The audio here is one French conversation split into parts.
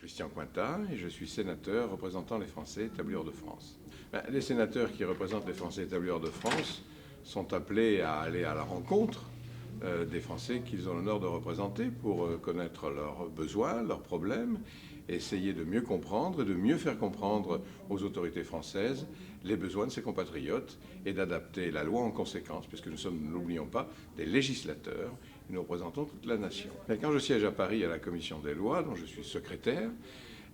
Christian Cointat et je suis sénateur représentant les Français établis hors de France. Les sénateurs qui représentent les Français établis hors de France sont appelés à aller à la rencontre des Français qu'ils ont l'honneur de représenter pour connaître leurs besoins, leurs problèmes, essayer de mieux comprendre et de mieux faire comprendre aux autorités françaises les besoins de ses compatriotes et d'adapter la loi en conséquence, puisque nous sommes, n'oublions pas, des législateurs et nous représentons toute la nation. Mais quand je siège à Paris à la commission des lois, dont je suis secrétaire,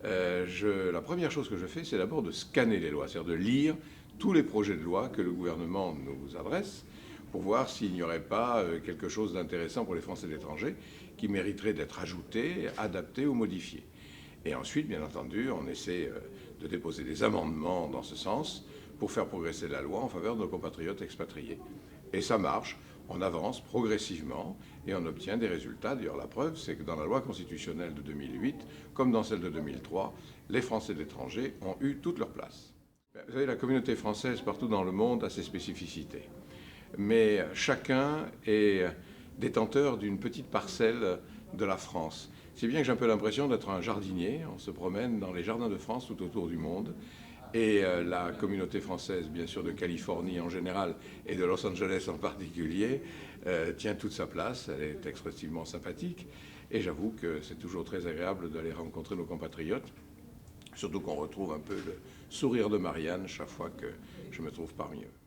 la première chose que je fais, c'est d'abord de scanner les lois, c'est-à-dire de lire tous les projets de loi que le gouvernement nous adresse pour voir s'il n'y aurait pas quelque chose d'intéressant pour les Français de l'étranger qui mériterait d'être ajouté, adapté ou modifié. Et ensuite, bien entendu, on essaie de déposer des amendements dans ce sens pour faire progresser la loi en faveur de nos compatriotes expatriés. Et ça marche, on avance progressivement et on obtient des résultats. D'ailleurs, la preuve, c'est que dans la loi constitutionnelle de 2008, comme dans celle de 2003, les Français de l'étranger ont eu toute leur place. Vous savez, la communauté française partout dans le monde a ses spécificités. Mais chacun est détenteur d'une petite parcelle de la France. Si bien que j'ai un peu l'impression d'être un jardinier. On se promène dans les jardins de France tout autour du monde. Et la communauté française, bien sûr, de Californie en général et de Los Angeles en particulier, tient toute sa place. Elle est extrêmement sympathique. Et j'avoue que c'est toujours très agréable d'aller rencontrer nos compatriotes. Surtout qu'on retrouve un peu le sourire de Marianne chaque fois que je me trouve parmi eux.